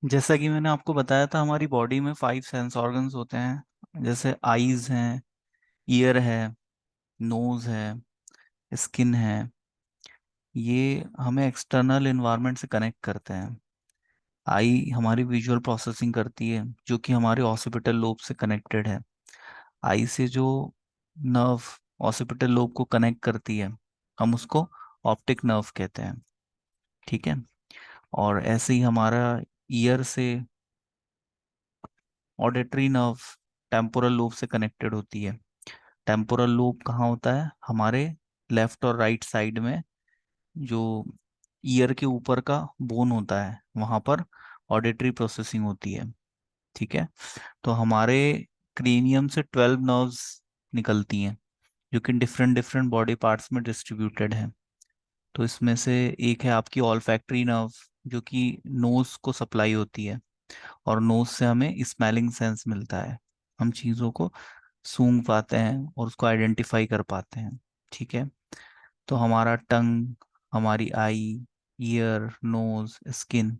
जैसा कि मैंने आपको बताया था, हमारी बॉडी में 5 सेंस ऑर्गन्स होते हैं। जैसे आईज हैं, ईयर है, नोज है, स्किन है। ये हमें एक्सटर्नल इन्वायरमेंट से कनेक्ट करते हैं। आई हमारी विजुअल प्रोसेसिंग करती है, जो कि हमारे ऑसिपिटल लोब से कनेक्टेड है। आई से जो नर्व ऑसिपिटल लोब को कनेक्ट करती है, हम उसको ऑप्टिक नर्व कहते हैं। ठीक है। और ऐसे ही हमारा ईयर से ऑडिटरी नर्व टेम्पोरल लोब से कनेक्टेड होती है। टेम्पोरल लोब कहाँ होता है? हमारे लेफ्ट और राइट साइड में, जो ईयर के ऊपर का बोन होता है, वहां पर ऑडिटरी प्रोसेसिंग होती है। ठीक है। तो हमारे क्रेनियम से 12 नर्व्स निकलती हैं, जो कि डिफरेंट डिफरेंट बॉडी पार्ट्स में डिस्ट्रीब्यूटेड हैं। तो इसमें से एक है आपकी ऑल्फैक्टरी नर्व, जो कि नोज को सप्लाई होती है। और नोज से हमें स्मेलिंग सेंस मिलता है। हम चीज़ों को सूंघ पाते हैं और उसको आइडेंटिफाई कर पाते हैं। ठीक है। तो हमारा टंग, हमारी आई, ईयर, नोज, स्किन,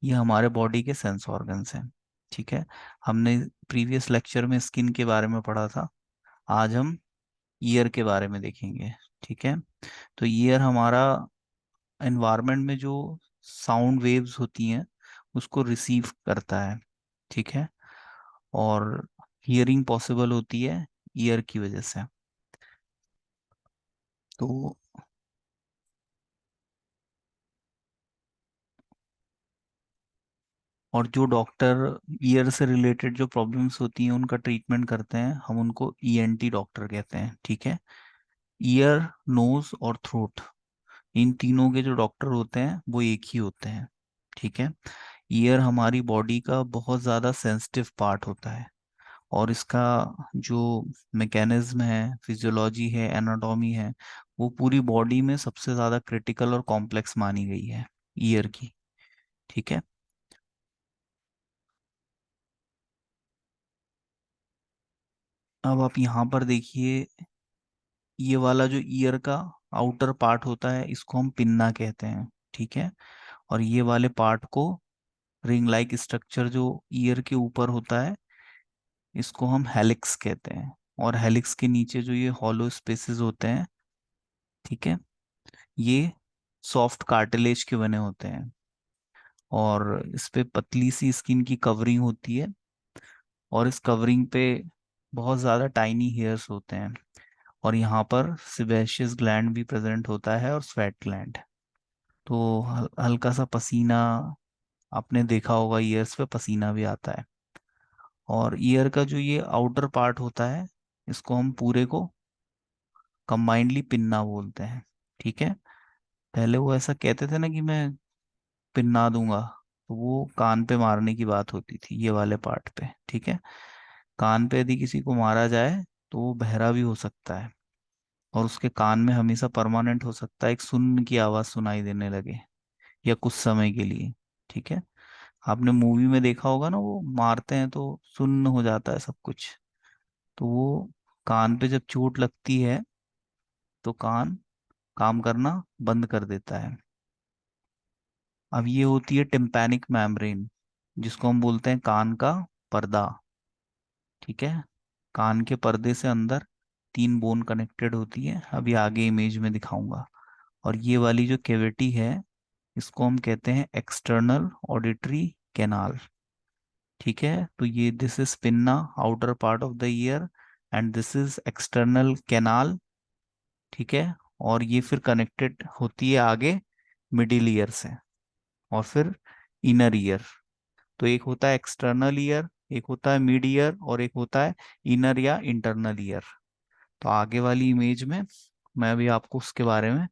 ये हमारे बॉडी के सेंस ऑर्गन्स हैं। ठीक है। हमने प्रीवियस लेक्चर में स्किन के बारे में पढ़ा था। आज हम ईयर के बारे में देखेंगे। ठीक है। तो ईयर हमारा एनवायरनमेंट में जो साउंड वेव्स होती हैं, उसको रिसीव करता है। ठीक है। और हियरिंग पॉसिबल होती है ईयर की वजह से। तो और जो डॉक्टर ईयर से रिलेटेड जो प्रॉब्लम्स होती हैं उनका ट्रीटमेंट करते हैं, हम उनको ईएनटी डॉक्टर कहते हैं। ठीक है। ईयर, नोज और थ्रोट, इन तीनों के जो डॉक्टर होते हैं वो एक ही होते हैं। ठीक है। ईयर हमारी बॉडी का बहुत ज़्यादा सेंसिटिव पार्ट होता है। और इसका जो मैकेनिज्म है, फिजियोलॉजी है, एनाटॉमी है, वो पूरी बॉडी में सबसे ज़्यादा क्रिटिकल और कॉम्प्लेक्स मानी गई है ईयर की। ठीक है। अब आप यहाँ पर देखिए, ये वाला जो ईयर का आउटर पार्ट होता है, इसको हम पिन्ना कहते हैं। ठीक है। और ये वाले पार्ट को, रिंग लाइक स्ट्रक्चर जो ईयर के ऊपर होता है, इसको हम हेलिक्स कहते हैं। और हेलिक्स के नीचे जो ये हॉलो स्पेसेस होते हैं, ठीक है, ये सॉफ्ट कार्टिलेज के बने होते हैं। और इस पे पतली सी स्किन की कवरिंग होती है। और इस कवरिंग पे बहुत ज़्यादा टाइनी हेयर्स होते हैं। और यहाँ पर सिबेशियस ग्लैंड भी प्रेजेंट होता है, और स्वेट ग्लैंड। तो हल्का सा पसीना, आपने देखा होगा ईयर्स पे पसीना भी आता है। और ईयर का जो ये आउटर पार्ट होता है, इसको हम पूरे को कंबाइंडली पिन्ना बोलते हैं। ठीक है। पहले वो ऐसा कहते थे ना कि मैं पिन्ना दूंगा, तो वो कान पे मारने की बात होती थी, ये वाले पार्ट पे। ठीक है। कान पे यदि किसी को मारा जाए, तो वो बहरा भी हो सकता है, और उसके कान में हमेशा परमानेंट हो सकता है, एक सुन्न की आवाज सुनाई देने लगे, या कुछ समय के लिए। ठीक है। आपने मूवी में देखा होगा ना, वो मारते हैं तो सुन्न हो जाता है सब कुछ। तो वो कान पे जब चोट लगती है, तो कान काम करना बंद कर देता है। अब ये होती है टिम्पैनिक मेम्ब्रेन, जिसको हम बोलते हैं कान का पर्दा। ठीक है। कान के पर्दे से अंदर 3 बोन कनेक्टेड होती है, अभी आगे इमेज में दिखाऊंगा। और ये वाली जो कैविटी है, इसको हम कहते हैं एक्सटर्नल ऑडिटरी कैनाल। ठीक है। तो ये this is pinna, outer part of the year, and this is external canal. ठीक है। और ये फिर कनेक्टेड होती है आगे मिडिल ईयर से, और फिर इनर ईयर। तो एक होता है एक्सटर्नल ईयर, एक होता है मिड ईयर, और एक होता है इनर या इंटरनल ईयर। तो आगे वाली इमेज में मैं भी आपको उसके बारे में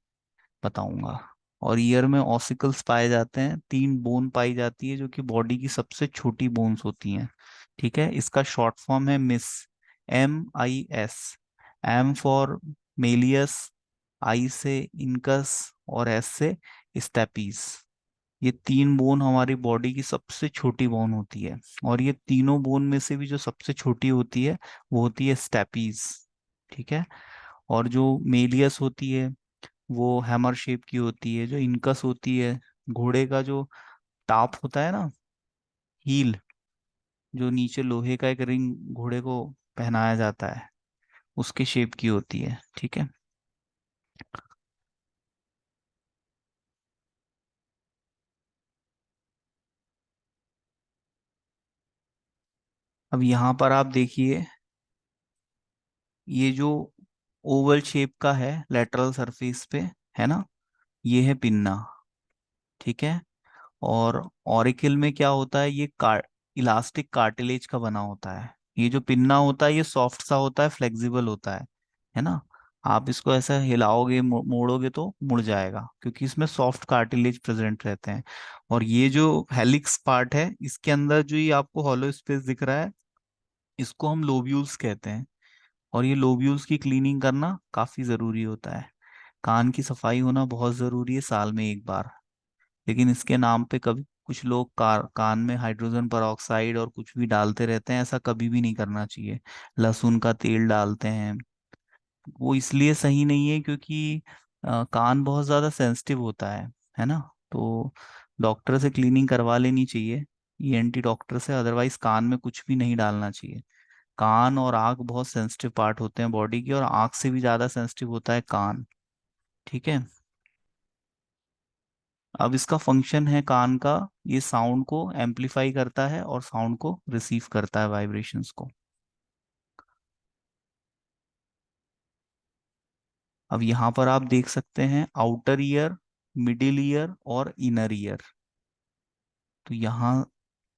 बताऊंगा। और ईयर में ऑसिकल्स पाए जाते हैं, 3 बोन पाई जाती है, जो कि बॉडी की सबसे छोटी बोन्स होती हैं। ठीक है। इसका शॉर्ट फॉर्म है miss, MIS। M for malleus, I से इनकस, और एस से स्टेपीज। ये 3 बोन हमारी बॉडी की सबसे छोटी बोन होती है। और ये तीनों बोन में से भी जो सबसे छोटी होती है, वो होती है स्टेपीज। ठीक है। और जो मेलियस होती है, वो हैमर शेप की होती है। जो इनकस होती है, घोड़े का जो टाप होता है ना, हील, जो नीचे लोहे का एक रिंग घोड़े को पहनाया जाता है, उसके शेप की होती है। ठीक है। अब यहाँ पर आप देखिए, ये जो ओवल शेप का है लेटरल सरफेस पे, है ना, ये है पिन्ना। ठीक है। और ऑरिकिल में क्या होता है, ये इलास्टिक कार्टिलेज का बना होता है। ये जो पिन्ना होता है ये सॉफ्ट सा होता है, फ्लेक्सिबल होता है ना। आप इसको ऐसा हिलाओगे, मोड़ोगे तो मुड़ जाएगा, क्योंकि इसमें सॉफ्ट कार्टिलेज प्रेजेंट रहते हैं। और ये जो हेलिक्स पार्ट है, इसके अंदर जो ये आपको हॉलो स्पेस दिख रहा है, इसको हम लोब्यूल्स कहते हैं। और ये लोब्यूल्स की क्लीनिंग करना काफी जरूरी होता है। कान की सफाई होना बहुत जरूरी है, साल में एक बार। लेकिन इसके नाम पे कभी कुछ लोग कान में हाइड्रोजन परऑक्साइड और कुछ भी डालते रहते हैं, ऐसा कभी भी नहीं करना चाहिए। लहसुन का तेल डालते हैं, वो इसलिए सही नहीं है क्योंकि कान बहुत ज़्यादा सेंसिटिव होता है ना। तो डॉक्टर से क्लीनिंग करवा लेनी चाहिए, ईएनटी डॉक्टर से। अदरवाइज कान में कुछ भी नहीं डालना चाहिए। कान और आँख बहुत सेंसिटिव पार्ट होते हैं बॉडी के, और आँख से भी ज़्यादा सेंसिटिव होता है कान। ठीक है। अब इसका फंक्शन है कान का, ये साउंड को एम्पलीफाई करता है और साउंड को रिसीव करता है, वाइब्रेशंस को। अब यहाँ पर आप देख सकते हैं आउटर ईयर, मिडिल ईयर और इनर ईयर। तो यहाँ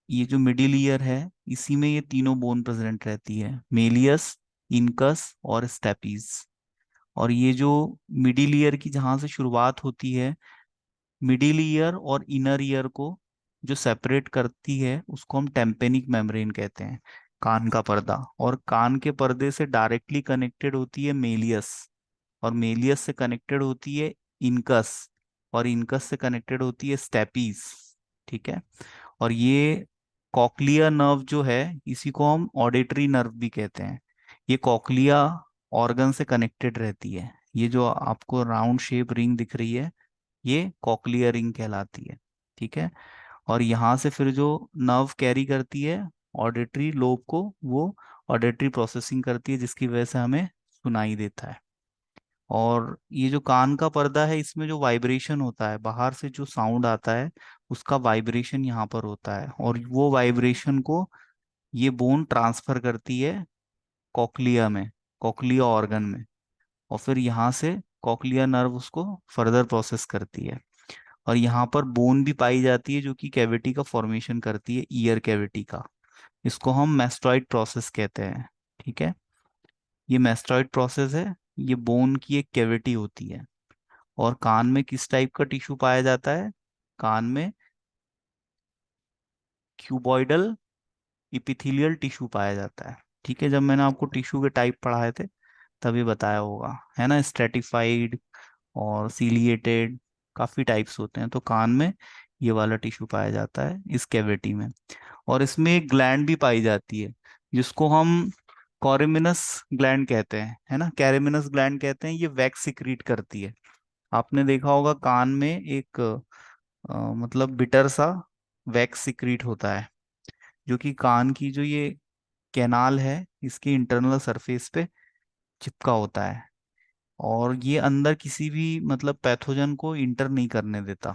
ये जो मिडिल ईयर है, इसी में ये तीनों बोन प्रेजेंट रहती है, मेलियस, इनकस और स्टेपीज। और ये जो मिडिल ईयर की जहाँ से शुरुआत होती है, मिडिल ईयर और इनर ईयर को जो सेपरेट करती है, उसको हम टेम्पेनिक मेम्ब्रेन कहते हैं, कान का पर्दा। और कान के पर्दे से डायरेक्टली कनेक्टेड होती है मेलियस, और मेलियस से कनेक्टेड होती है इनकस, और इनकस से कनेक्टेड होती है स्टेपीज। ठीक है। और ये कॉक्लिया नर्व जो है, इसी को हम ऑडिटरी नर्व भी कहते हैं। ये कॉक्लिया ऑर्गन से कनेक्टेड रहती है। ये जो आपको राउंड शेप रिंग दिख रही है, ये कॉक्लियर रिंग कहलाती है। ठीक है। और यहाँ से फिर जो नर्व कैरी करती है ऑडिटरी लोब को, वो ऑडिटरी प्रोसेसिंग करती है, जिसकी वजह से हमें सुनाई देता है। और ये जो कान का पर्दा है, इसमें जो वाइब्रेशन होता है, बाहर से जो साउंड आता है, उसका वाइब्रेशन यहाँ पर होता है, और वो वाइब्रेशन को ये बोन ट्रांसफर करती है कॉक्लिया में, कॉक्लिया ऑर्गन में। और फिर यहाँ से कॉक्लिया नर्व उसको फर्दर प्रोसेस करती है। और यहाँ पर बोन भी पाई जाती है, जो कि कैविटी का फॉर्मेशन करती है, ईयर कैविटी का। इसको हम मैस्टॉइड प्रोसेस कहते हैं। ठीक है। ये मैस्टॉइड प्रोसेस है, ये बोन की एक कैविटी होती है। और कान में किस टाइप का टिश्यू पाया जाता है? कान में क्यूबॉइडल इपिथेलियल टिश्यू पाया जाता है। ठीक है। जब मैंने आपको टिश्यू के टाइप पढ़ाए थे, तभी बताया होगा, है ना, स्ट्रेटिफाइड और सीलिएटेड, काफी टाइप्स होते हैं। तो कान में ये वाला टिश्यू पाया जाता है इस कैविटी में। और इसमें एक ग्लैंड भी पाई जाती है, जिसको हम कॉरिमिनस ग्लैंड कहते हैं, है ना, कैरिमिनस ग्लैंड कहते हैं। ये वैक्स सिक्रीट करती है। आपने देखा होगा कान में एक मतलब बिटर सा वैक्स सिक्रीट होता है, जो कि कान की जो ये कैनाल है, इसकी इंटरनल सरफेस पे चिपका होता है। और ये अंदर किसी भी मतलब पैथोजन को इंटर नहीं करने देता।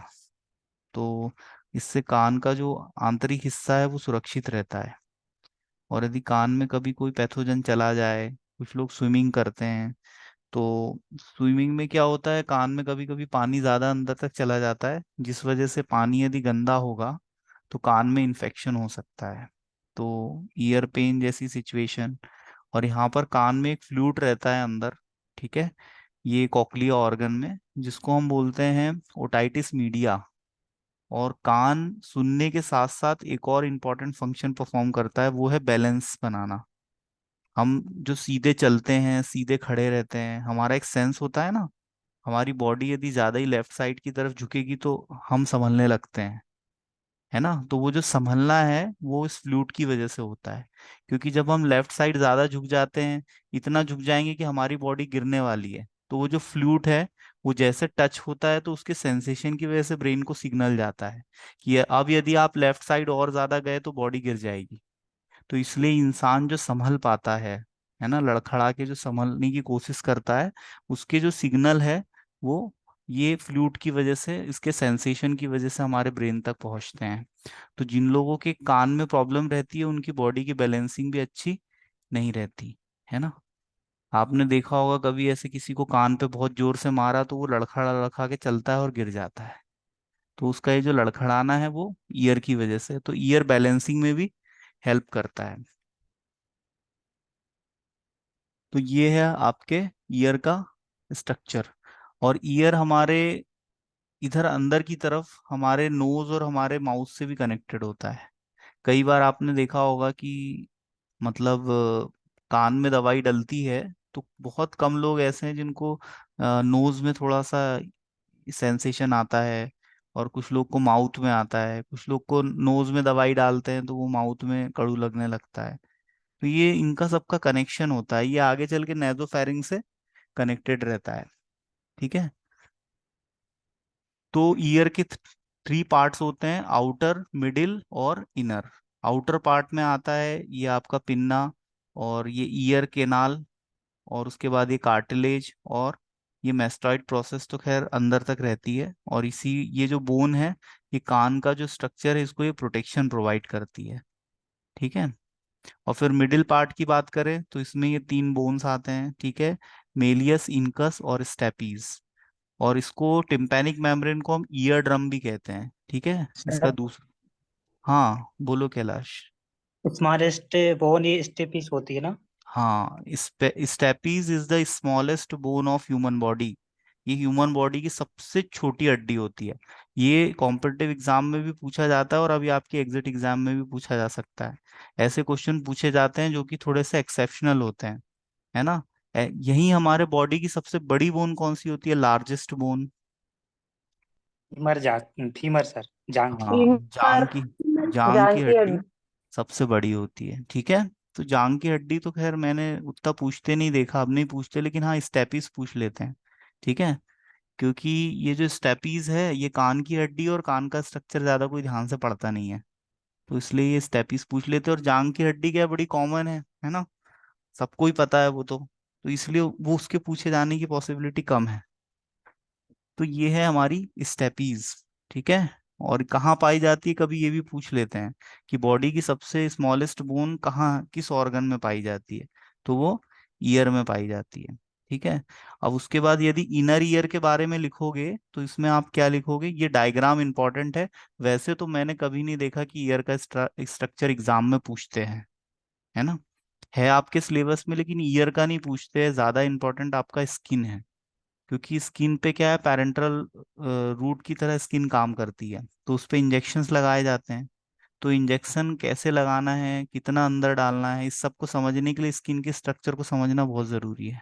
तो इससे कान का जो आंतरिक हिस्सा है वो सुरक्षित रहता है। और यदि कान में कभी कोई पैथोजन चला जाए, कुछ लोग स्विमिंग करते हैं, तो स्विमिंग में क्या होता है, कान में कभी कभी पानी ज्यादा अंदर तक चला जाता है, जिस वजह से पानी यदि गंदा होगा तो कान में इन्फेक्शन हो सकता है। तो ईयर पेन जैसी सिचुएशन। और यहाँ पर कान में एक फ्लूइड रहता है अंदर। ठीक है। ये कॉक्लिया ऑर्गन में, जिसको हम बोलते हैं ओटाइटिस मीडिया। और कान सुनने के साथ साथ एक और इम्पॉर्टेंट फंक्शन परफॉर्म करता है, वो है बैलेंस बनाना। हम जो सीधे चलते हैं, सीधे खड़े रहते हैं, हमारा एक सेंस होता है ना, हमारी बॉडी यदि ज्यादा ही लेफ्ट साइड की तरफ झुकेगी तो हम संभलने लगते हैं, है ना। तो वो जो संभलना है, वो इस फ्लूट की वजह से होता है। क्योंकि जब हम लेफ्ट साइड ज्यादा झुक जाते हैं, इतना झुक जाएंगे कि हमारी बॉडी गिरने वाली है, तो वो जो फ्लूट है वो जैसे टच होता है तो उसके सेंसेशन की वजह से ब्रेन को सिग्नल जाता है कि अब यदि आप लेफ्ट साइड और ज्यादा गए तो बॉडी गिर जाएगी। तो इसलिए इंसान जो संभल पाता है ना, लड़खड़ा के जो संभलने की कोशिश करता है, उसके जो सिग्नल है वो ये फ्लूट की वजह से, इसके सेंसेशन की वजह से हमारे ब्रेन तक पहुंचते हैं। तो जिन लोगों के कान में प्रॉब्लम रहती है उनकी बॉडी की बैलेंसिंग भी अच्छी नहीं रहती, है ना। आपने देखा होगा कभी ऐसे किसी को कान पे बहुत जोर से मारा तो वो लड़खड़ा लड़खा के चलता है और गिर जाता है। तो उसका ये जो लड़खड़ाना है वो ईयर की वजह से, तो ईयर बैलेंसिंग में भी हेल्प करता है। तो ये है आपके ईयर का स्ट्रक्चर। और ईयर हमारे इधर अंदर की तरफ हमारे नोज और हमारे माउथ से भी कनेक्टेड होता है। कई बार आपने देखा होगा कि मतलब कान में दवाई डलती है तो बहुत कम लोग ऐसे हैं जिनको नोज में थोड़ा सा सेंसेशन आता है, और कुछ लोग को माउथ में आता है, कुछ लोग को नोज में दवाई डालते हैं तो वो माउथ में कड़ू लगने लगता है। तो ये इनका सबका कनेक्शन होता है, ये आगे चल के नेजोफेरिंग से कनेक्टेड रहता है। ठीक है। तो ईयर के थ्री पार्ट्स होते हैं, आउटर, मिडिल और इनर। आउटर पार्ट में आता है ये आपका पिन्ना, और ये ईयर केनाल, और उसके बाद ये कार्टिलेज, और ये मेस्टॉइड प्रोसेस तो खैर अंदर तक रहती है। और इसी ये जो बोन है, ये कान का जो स्ट्रक्चर है इसको ये प्रोटेक्शन प्रोवाइड करती है। ठीक है। और फिर मिडिल पार्ट की बात करें तो इसमें ये तीन बोन्स आते हैं, ठीक है, मेलियस, इनकस और स्टेपीज। और इसको टिम्पैनिक मेम्ब्रेन को हम ईयर ड्रम भी कहते हैं। ठीक है। इसका सर दूसरा, हाँ बोलो कैलाश। स्मॉलेस्ट बोन ये स्टेपिस होती है ना? हाँ, stapes is the smallest bone of human body. ये ह्यूमन बॉडी की सबसे छोटी हड्डी होती है। ये कॉम्पिटिटिव एग्जाम में भी पूछा जाता है और अभी आपके एग्जिट एग्जाम में भी पूछा जा सकता है। ऐसे क्वेश्चन पूछे जाते हैं जो कि थोड़े से एक्सेप्शनल होते हैं, है ना। यही हमारे बॉडी की सबसे बड़ी बोन कौन सी होती है, लार्जेस्ट बोन? फीमर जा फीमर सर, जांग की। हाँ, फीमर, जांग की जान की हड्डी हड्डी। सबसे बड़ी होती है। ठीक है। तो जांग की हड्डी तो खैर मैंने उतना पूछते नहीं देखा, अब नहीं पूछते, लेकिन हाँ स्टेपीज पूछ लेते हैं। ठीक है। क्योंकि ये जो स्टेपीज है ये कान की हड्डी और कान का स्ट्रक्चर ज्यादा कोई ध्यान से पढ़ता नहीं है, तो इसलिए ये स्टेपीज पूछ लेते हैं। और जांग की हड्डी क्या है, बड़ी कॉमन है ना, सबको ही पता है वो तो इसलिए वो उसके पूछे जाने की पॉसिबिलिटी कम है। तो ये है हमारी स्टेपीज। ठीक है। और कहाँ पाई जाती है, कभी ये भी पूछ लेते हैं कि बॉडी की सबसे स्मॉलेस्ट बोन कहाँ, किस ऑर्गन में पाई जाती है, तो वो ईयर में पाई जाती है। ठीक है। अब उसके बाद यदि इनर ईयर के बारे में लिखोगे तो इसमें आप क्या लिखोगे, ये डायग्राम इंपॉर्टेंट है। वैसे तो मैंने कभी नहीं देखा कि ईयर का स्ट्रक्चर एग्जाम में पूछते हैं, है ना। है आपके सिलेबस में, लेकिन ईयर का नहीं पूछते हैं, ज्यादा इंपॉर्टेंट आपका स्किन है। क्योंकि स्किन पे क्या है, पैरेंटल रूट की तरह स्किन काम करती है, तो उस पे इंजेक्शंस लगाए जाते हैं। तो इंजेक्शन कैसे लगाना है, कितना अंदर डालना है, इस सब को समझने के लिए स्किन के स्ट्रक्चर को समझना बहुत जरूरी है।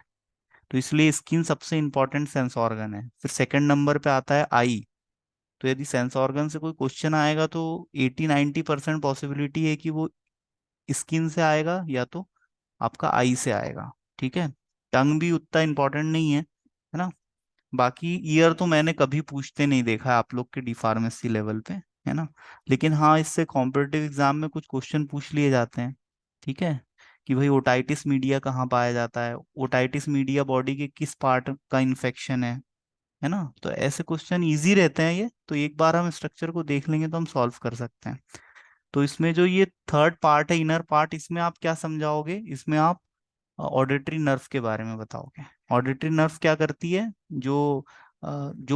तो इसलिए स्किन सबसे इंपॉर्टेंट सेंस ऑर्गन है। फिर सेकंड नंबर पे आता है आई। तो यदि सेंस ऑर्गन से कोई क्वेश्चन आएगा तो 80-90% पॉसिबिलिटी है कि वो स्किन से आएगा या तो आपका आई से आएगा। ठीक है। टंग भी उतना इंपॉर्टेंट नहीं है ना। बाकी ईयर तो मैंने कभी पूछते नहीं देखा है आप लोग के डी फार्मेसी लेवल पे, है ना। लेकिन हाँ, इससे कॉम्पिटिटिव एग्जाम में कुछ क्वेश्चन पूछ लिए जाते हैं। ठीक है। कि भाई ओटाइटिस मीडिया कहाँ पाया जाता है, ओटाइटिस मीडिया बॉडी के किस पार्ट का इन्फेक्शन है ना। तो ऐसे क्वेश्चन इजी रहते हैं ये, तो एक बार हम स्ट्रक्चर को देख लेंगे तो हम सॉल्व कर सकते हैं। तो इसमें जो ये थर्ड पार्ट है, इनर पार्ट, इसमें आप क्या समझाओगे, इसमें आप ऑडिटरी नर्व के बारे में बताओगे। ऑडिटरी नर्व क्या करती है, जो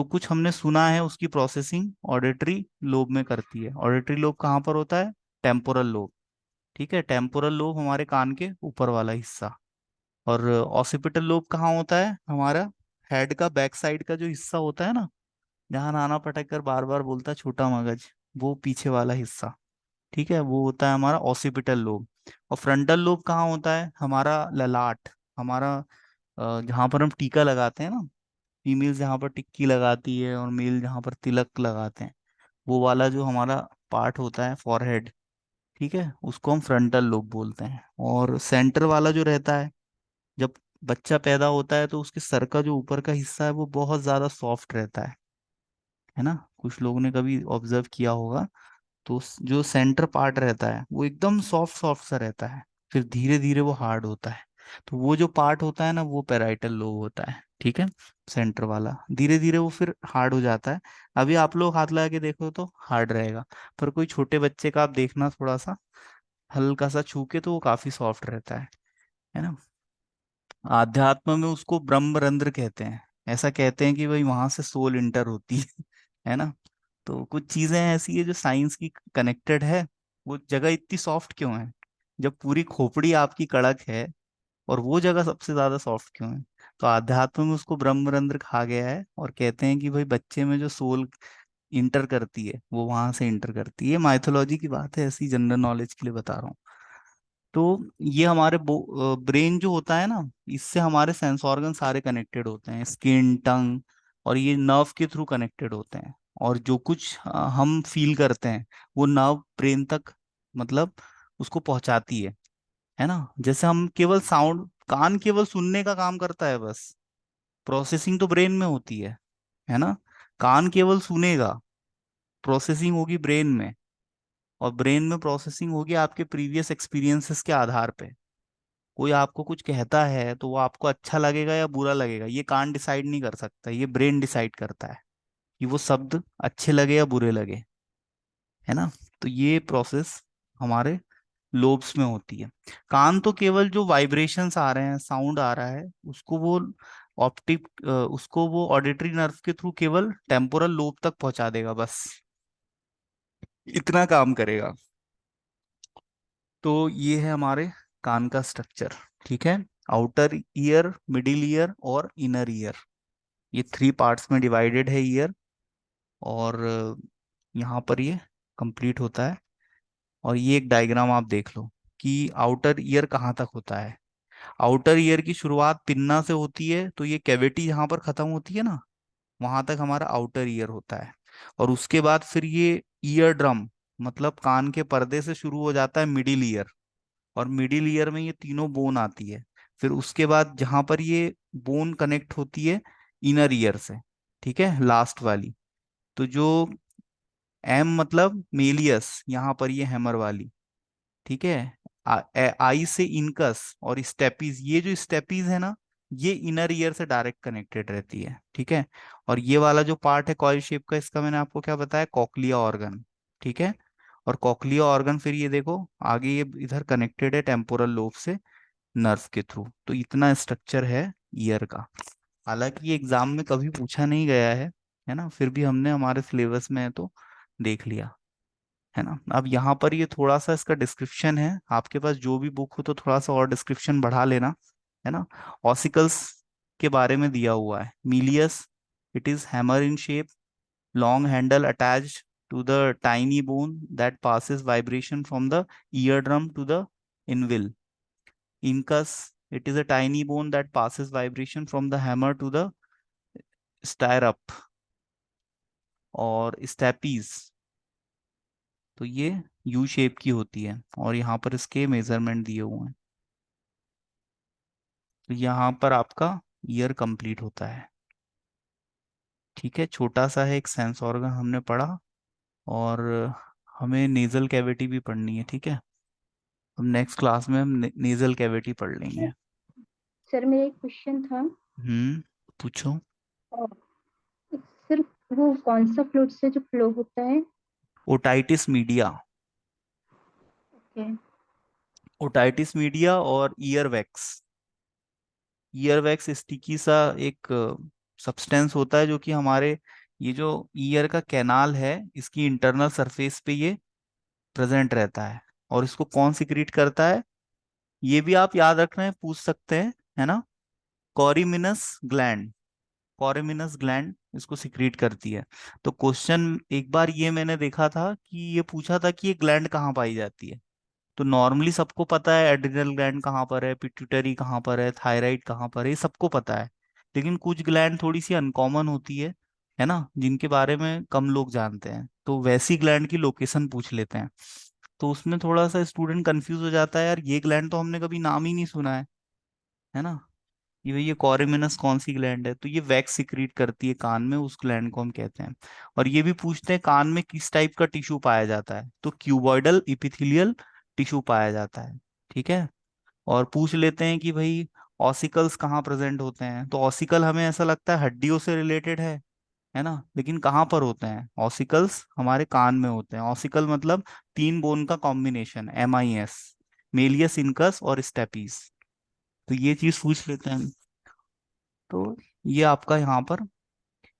कुछ हमने सुना है उसकी प्रोसेसिंग ऑडिटरी लोब में करती है। ऑडिटरी लोब कहाँ पर होता है, टेम्पोरल लोब। ठीक है। टेम्पोरल लोब हमारे कान के ऊपर वाला हिस्सा। और ऑसिपिटल लोब कहाँ होता है, हमारा हेड का बैक साइड का जो हिस्सा होता है ना, जहाँ नाना पटक बार बार बोलता है छोटा मगज, वो पीछे वाला हिस्सा। ठीक है, वो होता है हमारा ऑसिपिटल लोब। और फ्रंटल लोब कहाँ होता है, हमारा ललाट, हमारा जहाँ पर हम टीका लगाते हैं ना, फीमेल जहाँ पर टिक्की लगाती है और मेल जहाँ पर तिलक लगाते हैं, वो वाला जो हमारा पार्ट होता है फॉरहेड, ठीक है, उसको हम फ्रंटल लोब बोलते हैं। और सेंटर वाला जो रहता है, जब बच्चा पैदा होता है तो उसके सर का जो ऊपर का हिस्सा है वो बहुत ज्यादा सॉफ्ट रहता है ना। कुछ लोगों ने कभी ऑब्जर्व किया होगा। तो जो सेंटर पार्ट रहता है वो एकदम सॉफ्ट सॉफ्ट सा रहता है, फिर धीरे धीरे वो हार्ड होता है। तो वो जो पार्ट होता है ना वो पेराइटल लोब होता है, ठीक है। सेंटर वाला धीरे धीरे वो फिर हार्ड हो जाता है। अभी आप लोग हाथ लगा के देखो तो हार्ड रहेगा, पर कोई छोटे बच्चे का आप देखना थोड़ा सा हल्का सा छू के तो वो काफी सॉफ्ट रहता है ना। आध्यात्म में उसको ब्रह्मरंध्र कहते हैं। ऐसा कहते हैं कि भाई वहां से सोल इंटर होती है ना। तो कुछ चीजें ऐसी है जो साइंस की कनेक्टेड है। वो जगह इतनी सॉफ्ट क्यों है जब पूरी खोपड़ी आपकी कड़क है, और वो जगह सबसे ज्यादा सॉफ्ट क्यों है? तो आध्यात्म में उसको ब्रह्मरंध्र कहा गया है, और कहते हैं कि भाई बच्चे में जो सोल इंटर करती है वो वहां से इंटर करती है। माइथोलॉजी की बात है, ऐसी जनरल नॉलेज के लिए बता रहा हूँ। तो ये हमारे ब्रेन जो होता है ना, इससे हमारे सेंस ऑर्गन सारे कनेक्टेड होते हैं, स्किन, टंग, और ये नर्व के थ्रू कनेक्टेड होते हैं। और जो कुछ हम फील करते हैं वो नर्व ब्रेन तक, मतलब उसको पहुंचाती है ना। जैसे हम केवल साउंड, कान केवल सुनने का काम करता है बस, प्रोसेसिंग तो ब्रेन में होती है ना। कान केवल सुनेगा, प्रोसेसिंग होगी ब्रेन में, और ब्रेन में प्रोसेसिंग होगी आपके प्रीवियस एक्सपीरियंसेस के आधार पे। कोई आपको कुछ कहता है तो वो आपको अच्छा लगेगा या बुरा लगेगा, ये कान डिसाइड नहीं कर सकता, ये ब्रेन डिसाइड करता है कि वो शब्द अच्छे लगे या बुरे लगे, है ना। तो ये प्रोसेस हमारे लोब्स में होती है। कान तो केवल जो वाइब्रेशंस आ रहे हैं, साउंड आ रहा है, उसको वो उसको वो ऑडिटरी नर्व के थ्रू केवल टेम्पोरल लोब तक पहुंचा देगा बस, इतना काम करेगा। तो ये है हमारे कान का स्ट्रक्चर, ठीक है। आउटर ईयर, मिडिल ईयर और इनर ईयर, ये थ्री पार्ट्स में डिवाइडेड है ईयर। और यहाँ पर ये कंप्लीट होता है। और ये एक डायग्राम आप देख लो कि आउटर ईयर कहाँ तक होता है। आउटर ईयर की शुरुआत पिन्ना से होती है, तो ये कैविटी यहाँ पर खत्म होती है ना, वहां तक हमारा आउटर ईयर होता है। और उसके बाद फिर ये ईयर ड्रम, मतलब कान के पर्दे से शुरू हो जाता है मिडिल ईयर। और मिडिल ईयर में ये तीनों बोन आती है। फिर उसके बाद जहां पर ये बोन कनेक्ट होती है इनर ईयर से, ठीक है, लास्ट वाली, तो जो एम मतलब मेलियस, यहाँ पर ये हैमर वाली, ठीक है। आई से इनकस और स्टेपीज, ये जो स्टेपीज है ना, ये इनर ईयर से डायरेक्ट कनेक्टेड रहती है, ठीक है। और ये वाला जो पार्ट है कॉइल शेप का, इसका मैंने आपको क्या बताया, कॉक्लिया ऑर्गन, ठीक है। और कॉक्लिया ऑर्गन फिर ये देखो आगे ये इधर कनेक्टेड है टेम्पोरल लोब से नर्व के थ्रू। तो इतना स्ट्रक्चर है ईयर का। हालांकि ये एग्जाम में कभी पूछा नहीं गया है ना, फिर भी हमने हमारे सिलेबस में है तो देख लिया, है ना। अब यहाँ पर ये थोड़ा सा इसका डिस्क्रिप्शन है, आपके पास जो भी बुक हो तो थोड़ा सा और डिस्क्रिप्शन बढ़ा लेना, है ना। ऑसिकल्स के बारे में दिया हुआ है। Malleus, it is hammer in shape, long handle attached to the tiny bone that passes vibration from the eardrum to the inguinal. Incus, it is a tiny bone that passes vibration from the hammer to the stirrup. और stapes, तो ये U shape की होती है, और यहाँ पर इसके मेजरमेंट दिए हुए हैं। तो यहाँ पर आपका ईयर कंप्लीट होता है, ठीक है। छोटा सा है, एक सेंस ऑर्गन हमने पढ़ा। और हमें नेजल कैविटी भी पढ़नी है, ठीक है। अब नेक्स्ट क्लास में हम नेजल कैविटी पढ़ लेंगे। सर मेरा एक क्वेश्चन था। पूछो। अ, सर वो कौन सा फ्लूइड से जो फ्लो होता है? Otitis media. Okay. Otitis media और ear wax. Ear wax sticky सा एक सब्सटेंस होता है जो कि हमारे ये जो ईयर का कैनाल है इसकी इंटरनल सरफेस पे ये प्रेजेंट रहता है। और इसको कौन सिक्रीट करता है, ये भी आप याद रखना है, पूछ सकते हैं, है ना। कॉरिमिनस ग्लैंड, कॉरिमिनस ग्लैंड इसको सिक्रीट करती है। तो क्वेश्चन एक बार ये मैंने देखा था कि ये पूछा था कि ये ग्लैंड कहाँ पाई जाती है। तो नॉर्मली सबको पता है एड्रिनल ग्लैंड कहाँ पर है, पिट्यूटरी कहाँ पर है, थायराइड कहाँ पर है, ये सबको पता है। लेकिन कुछ ग्लैंड थोड़ी सी अनकॉमन होती है ना, जिनके बारे में कम लोग जानते हैं, तो वैसी ग्लैंड की लोकेशन पूछ लेते हैं। तो उसमें थोड़ा सा स्टूडेंट कंफ्यूज हो जाता है, यार ये ग्लैंड तो हमने कभी नाम ही नहीं सुना है ना। ये कॉरिमिनस कौन सी ग्लैंड है? तो ये वैक्स सिक्रीट करती है कान में, उस ग्लैंड को हम कहते हैं। और ये भी पूछते हैं कान में किस टाइप का टिश्यू पाया जाता है, तो क्यूबॉइडल इपिथेलियल टिश्यू पाया जाता है। ठीक है। और पूछ लेते हैं कि भाई ऑसिकल्स कहाँ प्रेजेंट होते हैं, तो ऑसिकल हमें ऐसा लगता है हड्डियों से रिलेटेड है ना, लेकिन कहाँ पर होते हैं ऑसिकल्स? हमारे कान में होते हैं। ऑसिकल मतलब तीन बोन का कॉम्बिनेशन, MIS, मेलियस, इनकस और स्टेपीज। तो ये चीज पूछ लेते हैं। तो ये आपका यहाँ पर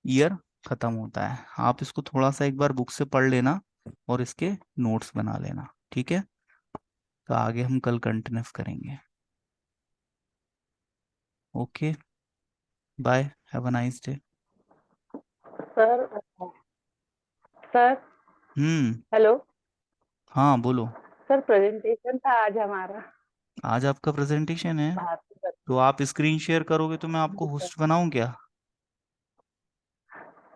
ईयर खत्म होता है। आप इसको थोड़ा सा एक बार बुक से पढ़ लेना और इसके नोट्स बना लेना, ठीक है। तो आगे हम कल कंटिन्यूस करेंगे। Okay, bye, have a nice day. Sir. Sir. Hmm. Hello. हाँ बोलो। सर प्रेजेंटेशन था आज हमारा। आज आपका प्रेजेंटेशन है? भारतीय तो आप स्क्रीन शेयर करोगे तो मैं जी आपको सर। होस्ट बनाऊं क्या?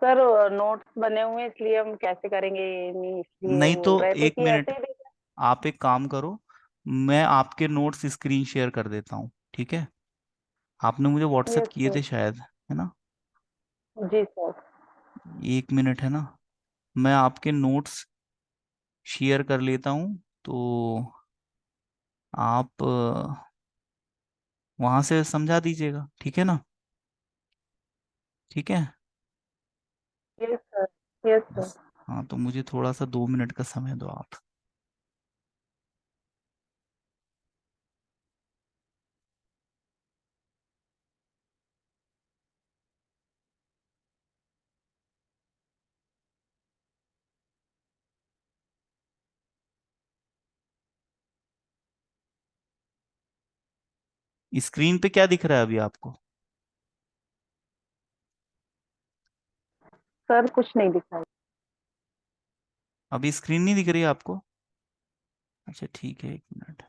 सर नोट्स बने हुए हैं, इसलिए हम कैसे करेंगे, नहीं इसलिए नहीं तो बोल रहे थे एक कि मिनट, ऐसे ही देना। आप एक काम करो, मैं आपके नोट्स स्क्रीन शेयर कर देता हूँ, ठीक है। आपने मुझे व्हाट्सएप यस किए सर। थे शायद, है ना? जी सर। एक मिनट, है ना, मैं आपके नोट्स शेयर कर लेता हूँ। तो आप वहां से समझा दीजिएगा, ठीक है ना? ठीक है। Yes sir. Yes sir. बस, हाँ तो मुझे थोड़ा सा 2 मिनट का समय दो आप। स्क्रीन पे क्या दिख रहा है अभी आपको? सर कुछ नहीं दिखा। अभी स्क्रीन नहीं दिख रही है आपको? अच्छा ठीक है, 1 मिनट।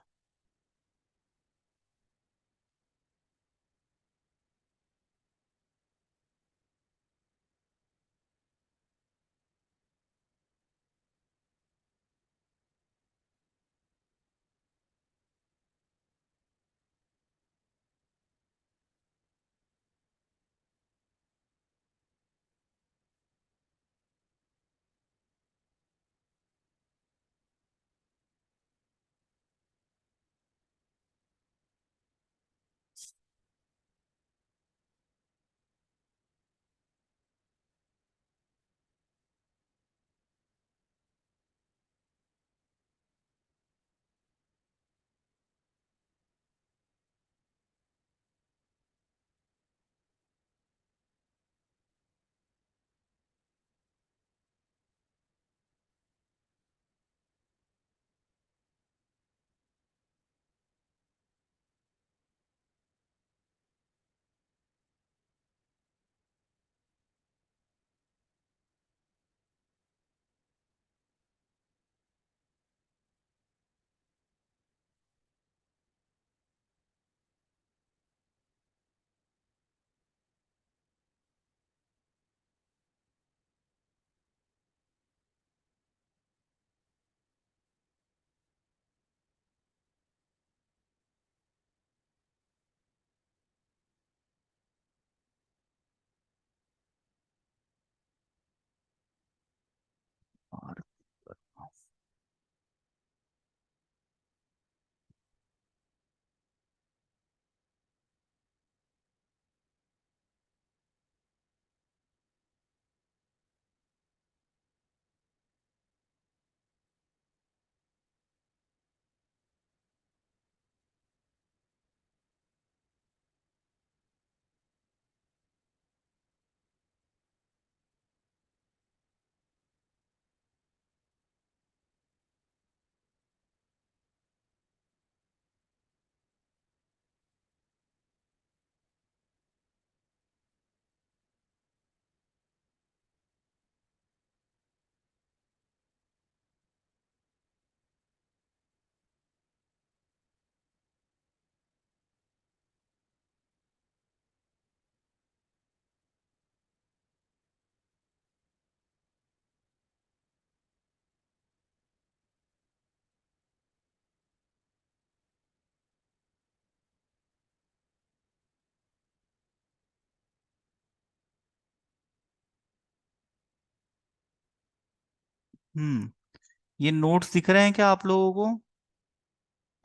ये नोट्स दिख रहे हैं क्या आप लोगों को?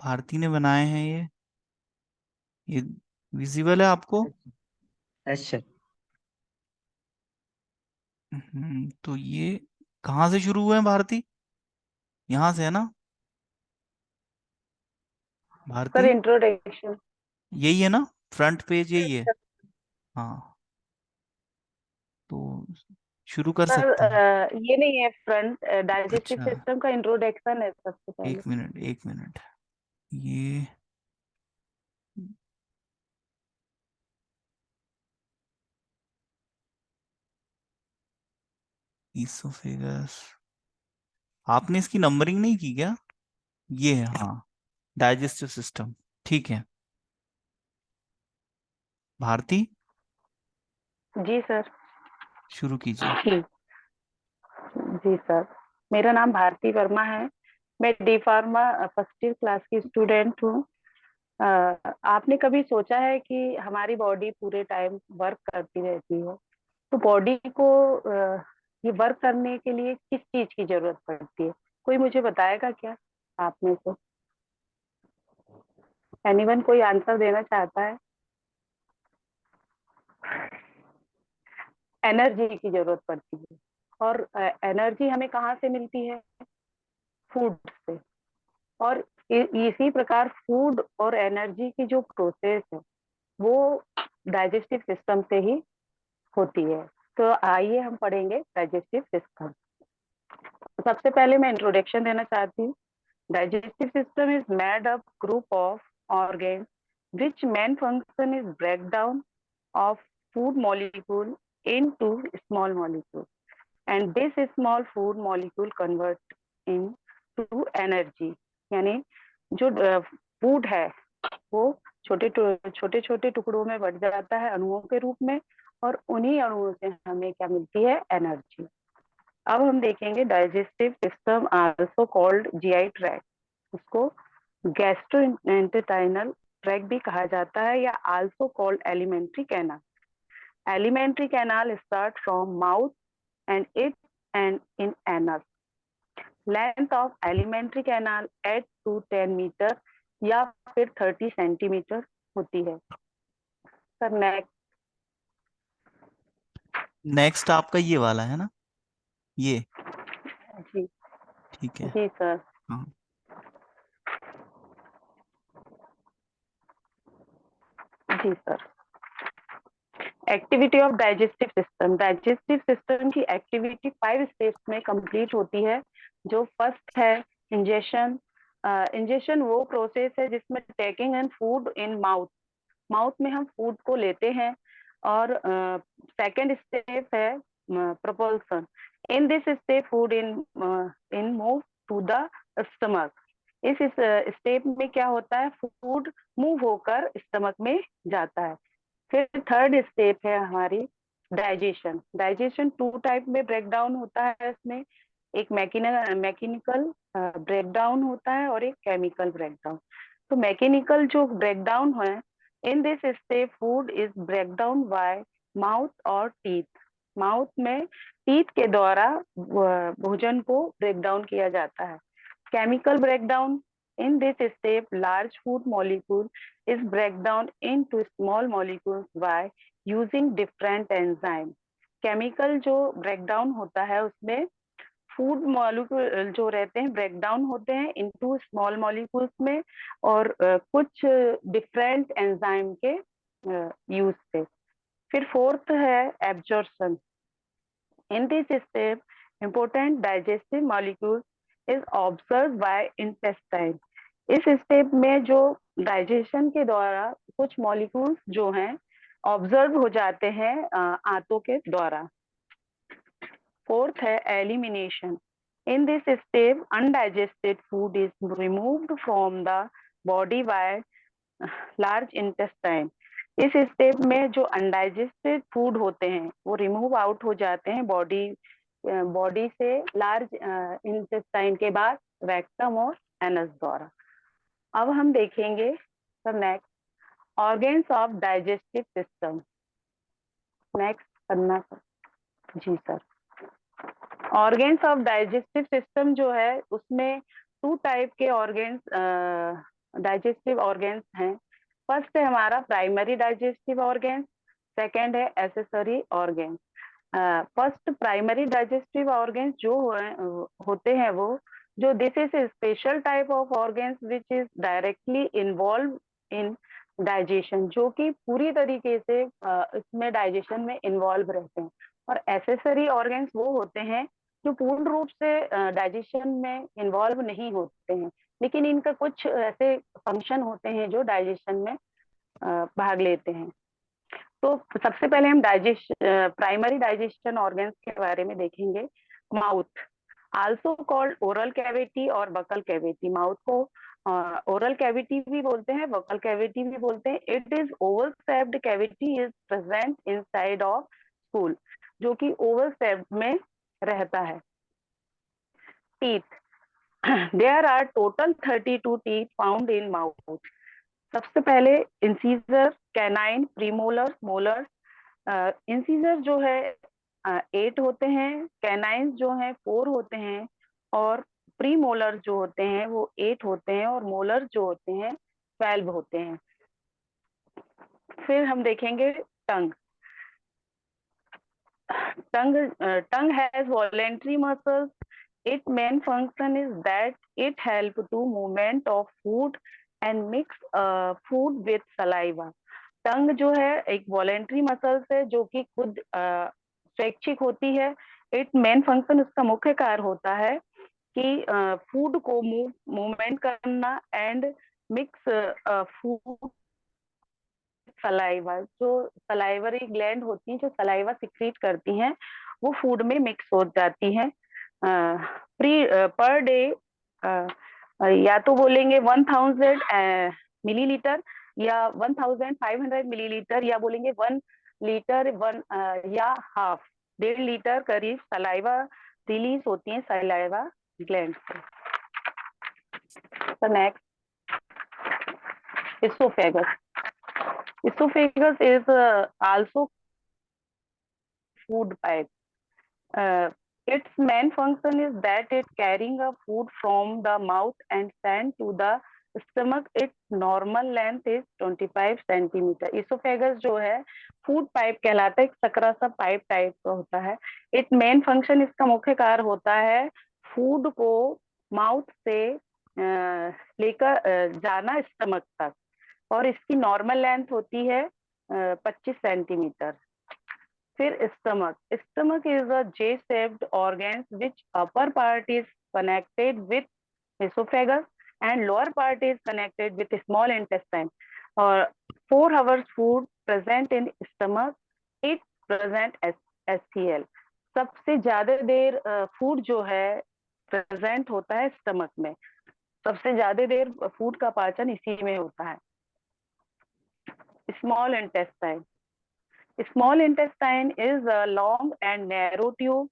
भारती ने बनाए हैं ये विजिबल है आपको? अच्छा। तो ये कहाँ से शुरू हुए हैं भारती? यहाँ से है ना सर भारती? इंट्रोडक्शन। यही है ना, फ्रंट पेज यही है। हाँ, तो शुरू कर सर सकते हैं। ये नहीं है फ्रंट, डाइजेस्टिव अच्छा, सिस्टम का इंट्रोडक्शन है सबसे पहले। एक मिनट एक मिनट। ये इसोफेगस, आपने इसकी नंबरिंग नहीं की क्या? ये है हाँ, डाइजेस्टिव सिस्टम। ठीक है, भारती जी सर। शुरू कीजिए। जी सर, मेरा नाम भारती वर्मा है। मैं D pharma first year class की स्टूडेंट हूँ। अ, आपने कभी सोचा है कि हमारी बॉडी पूरे टाइम वर्क करती रहती है, तो बॉडी को ये वर्क करने के लिए किस चीज की जरूरत पड़ती है? कोई मुझे बताएगा क्या आप में से? एनीवन कोई आंसर देना चाहता है? एनर्जी की जरूरत पड़ती है। और एनर्जी हमें कहाँ से मिलती है? फूड से। और इसी प्रकार फूड और एनर्जी की जो प्रोसेस है वो डाइजेस्टिव सिस्टम से ही होती है। तो आइए हम पढ़ेंगे डाइजेस्टिव सिस्टम। सबसे पहले मैं इंट्रोडक्शन देना चाहती हूँ। Digestive system is made up group of organs which main function is breakdown of food molecule into small molecule, and this small food molecule convert into energy। यानी जो फूड है वो छोटे छोटे छोटे टुकड़ों में बढ़ जाता है अणुओं के रूप में, और उन्हीं अणुओं से हमें क्या मिलती है? एनर्जी। अब हम देखेंगे digestive system also called GI tract, उसको गैस्ट्रोइंटेस्टाइनल ट्रैक्ट भी कहा जाता है, या also called alimentary canal. Alimentary canal start from mouth and it end in anus. Length of alimentary canal 8 to 10 meter या फिर 30 सेंटीमीटर होती है। Sir next. नेक्स्ट आपका ये वाला है ना, ये? जी। ठीक है। जी सर। हाँ, जी sir. Activity of digestive system. Digestive system की एक्टिविटी 5 स्टेप्स में कंप्लीट होती है। जो फर्स्ट है इंजेशन। इंजेशन वो प्रोसेस है जिसमें taking and food in mouth, mouth में हम फूड को लेते हैं। और सेकंड स्टेप है propulsion. In this step food in in move to the stomach. इस स्टेप में क्या होता है? फूड मूव होकर स्टमक में जाता है। फिर थर्ड स्टेप है हमारी डाइजेशन। डाइजेशन 2 टाइप में ब्रेक डाउन होता है इसमें। एक मैकेनिकल ब्रेक डाउन होता है और एक केमिकल ब्रेक डाउन। तो मैकेनिकल जो ब्रेक डाउन है, in this step food is break down by mouth और टीथ। माउथ में टीथ के द्वारा भोजन को ब्रेक डाउन किया जाता है। Chemical breakdown. In this step, large food molecule is break down into small molecules by using different enzymes. Chemical जो ब्रेकडाउन होता है उसमें फूड मॉलिक्यूल जो रहते हैं ब्रेक डाउन होते हैं इनटू स्मॉल मॉलिक्यूल्स में, और कुछ डिफरेंट एंजाइम के यूज से। फिर फोर्थ है absorption. In this step important digestive molecule is observed by intestine. इस स्टेप में जो डाइजेशन के द्वारा कुछ मॉलिक्यूल्स जो हैं ऑब्जर्व हो जाते हैं आंतों के द्वारा। फोर्थ है elimination. In this step undigested food is removed from the body by large intestine. इस स्टेप में जो अनडाइजेस्टेड फूड होते हैं वो रिमूव आउट हो जाते हैं बॉडी बॉडी से लार्ज इंटेस्टाइन के बाद रेक्टम और एनस द्वारा। अब हम देखेंगे sir next organs of digestive system. Next करना सर। जी sir. Organs of digestive system जो है उसमें 2 टाइप के ऑर्गेन्स, डाइजेस्टिव ऑर्गेन्स हैं। फर्स्ट है हमारा प्राइमरी डाइजेस्टिव ऑर्गेन्स, सेकेंड है accessory organs. First primary digestive organs जो होते हैं वो जो this is special type of organs which is directly involve in digestion, जो कि पूरी तरीके से इसमें डाइजेशन में इन्वॉल्व रहते हैं। और एसेसरी ऑर्गेन्स वो होते हैं जो पूर्ण रूप से डाइजेशन में इन्वॉल्व नहीं होते हैं, लेकिन इनका कुछ ऐसे फंक्शन होते हैं जो डाइजेशन में भाग लेते हैं। तो सबसे पहले हम प्राइमरी डाइजेशन ऑर्गेन्स के बारे में देखेंगे। Mouth, also called oral cavity और बकल कैविटी। माउथ को ओरल कैविटी भी बोलते हैं, बकल कैविटी भी बोलते हैं। It is oval shaped cavity is present inside of stool, जो कि ओवल शेप में रहता है। Teeth, there are total 32 teeth found in mouth. सबसे पहले incisor, canine, premolar, molar. Incisor जो है 8 होते हैं, कैनाइन्स जो है 4 होते हैं, और प्रीमोलर जो होते हैं वो 8 होते हैं, और मोलर जो होते हैं 12 होते हैं। फिर हम देखेंगे टंग। Tongue has voluntary muscles. Its main function is that it help to movement of food and mix food with saliva. टंग जो है एक वॉलेंट्री मसल्स है जो कि खुद स्वैच्छिक होती है। इट मेन फंक्शन, उसका मुख्य कार्य होता है कि फूड को मूवमेंट करना एंड मिक्स फूड सलाइवा। जो सलाइवरी ग्लैंड होती हैं जो सलाइवा सिक्रीट करती हैं वो फूड में मिक्स हो जाती हैं। पर डे या तो बोलेंगे 1000 मिलीलीटर या 1500 मिलीलीटर, या बोलेंगे 1 लीटर, या हाफ, 1.5 लीटर करीब सलाइवा रिलीज होती है सलाइवा ग्लैंड से। Next, oesophagus. Esophagus is also food pipe. Its main function is that it carrying a food from the mouth and send to the stomach. Its normal length is 25 centimetre. Oesophagus जो है food pipe कहलाता है, एक सकरा सा pipe type का होता है। It main function, इसका मुख्य कार्य होता है फूड को माउथ से लेकर जाना स्टमक तक, और इसकी नॉर्मल लेंथ होती है 25 सेंटीमीटर। फिर stomach. Stomach is a J shaped organ which upper part is connected with oesophagus and lower part is connected with small intestine. और 4 hours food present in stomach, it present HCL. सबसे ज्यादा देर food जो है present होता है stomach में, सबसे ज्यादा देर फूड का पाचन इसी में होता है। Small intestine. Small intestine is a long and narrow tube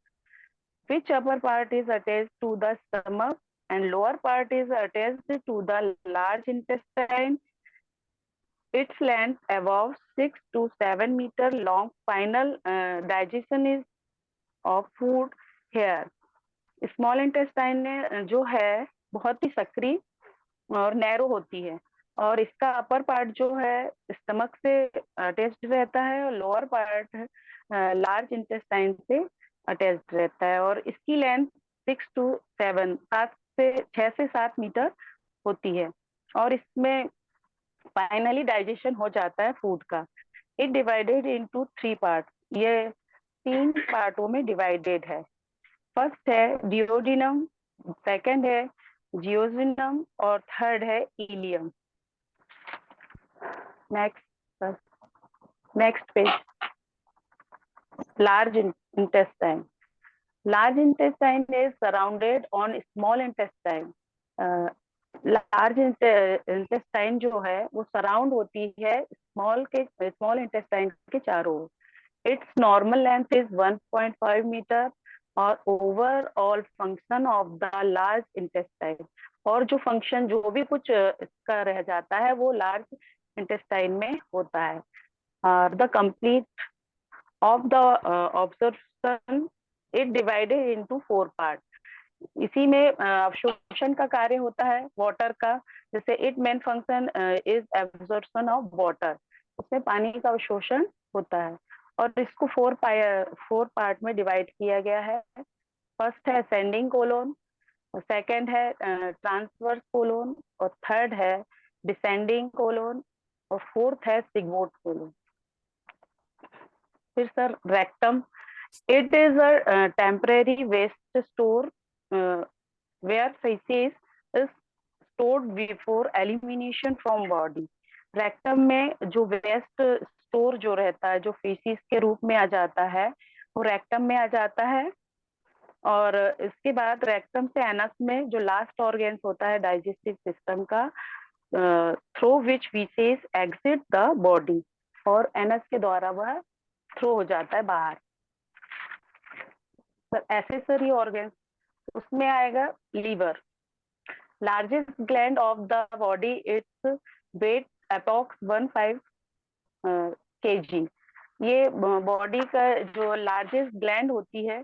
which upper part is attached to the stomach and lower part is attached to the large intestine. Its length above 6 to 7 meter long. Final digestion is of food here. Small intestine जो है बहुत ही सक्रिय और narrow होती है, और इसका upper part जो है स्टमक से अटैच्ड रहता है और लोअर पार्ट लार्ज इंटेस्टाइन से अटैच्ड रहता है, और इसकी लेंथ 6 से 7 मीटर होती है, और इसमें फाइनली डाइजेशन हो जाता है फूड का। इट डिवाइडेड इनटू 3 पार्ट, ये 3 पार्टों में डिवाइडेड है। फर्स्ट है डिओडिनम, सेकंड है जियोजिनम, और थर्ड है ileum. Next page. Large intestine. Large intestine is surrounded on small intestine. Large intestine जो है वो सराउंड होती है स्मॉल इंटेस्टाइन के चारों ओर। Its normal length is 1.5 metre और overall function of the large intestine, और जो फंक्शन जो भी कुछ इसका रह जाता है वो लार्ज इंटेस्टाइन में होता है। The complete of the absorption it divided into 4 part. इसी में अवशोषण का कार्य होता है वाटर का, जैसे it main function is absorption of water, उसमें पानी का अवशोषण होता है। और इसको 4 पार्ट में डिवाइड किया गया है। फर्स्ट है असेंडिंग कोलोन, सेकंड है ट्रांसवर्स कोलोन, और थर्ड है डिसेंडिंग कोलोन, और फोर्थ है सिगमोइड कोलोन। फिर sir rectum, it is a temporary waste store where feces is stored before elimination from body। Rectum में जो वेस्ट स्टोर जो रहता है, जो feces के रूप में आ जाता है, वो रेक्टम में आ जाता है। और इसके बाद रेक्टम से एनस में जो लास्ट ऑर्गेन्स होता है डाइजेस्टिव सिस्टम का, through which feces exit the body, और एनस के द्वारा वह थ्रो हो जाता है बाहर। एसेसरी ऑर्गन, उसमें आएगा liver, largest gland of the body, its weight approx 15 kg। ये बॉडी का जो लार्जेस्ट ग्लैंड होती है,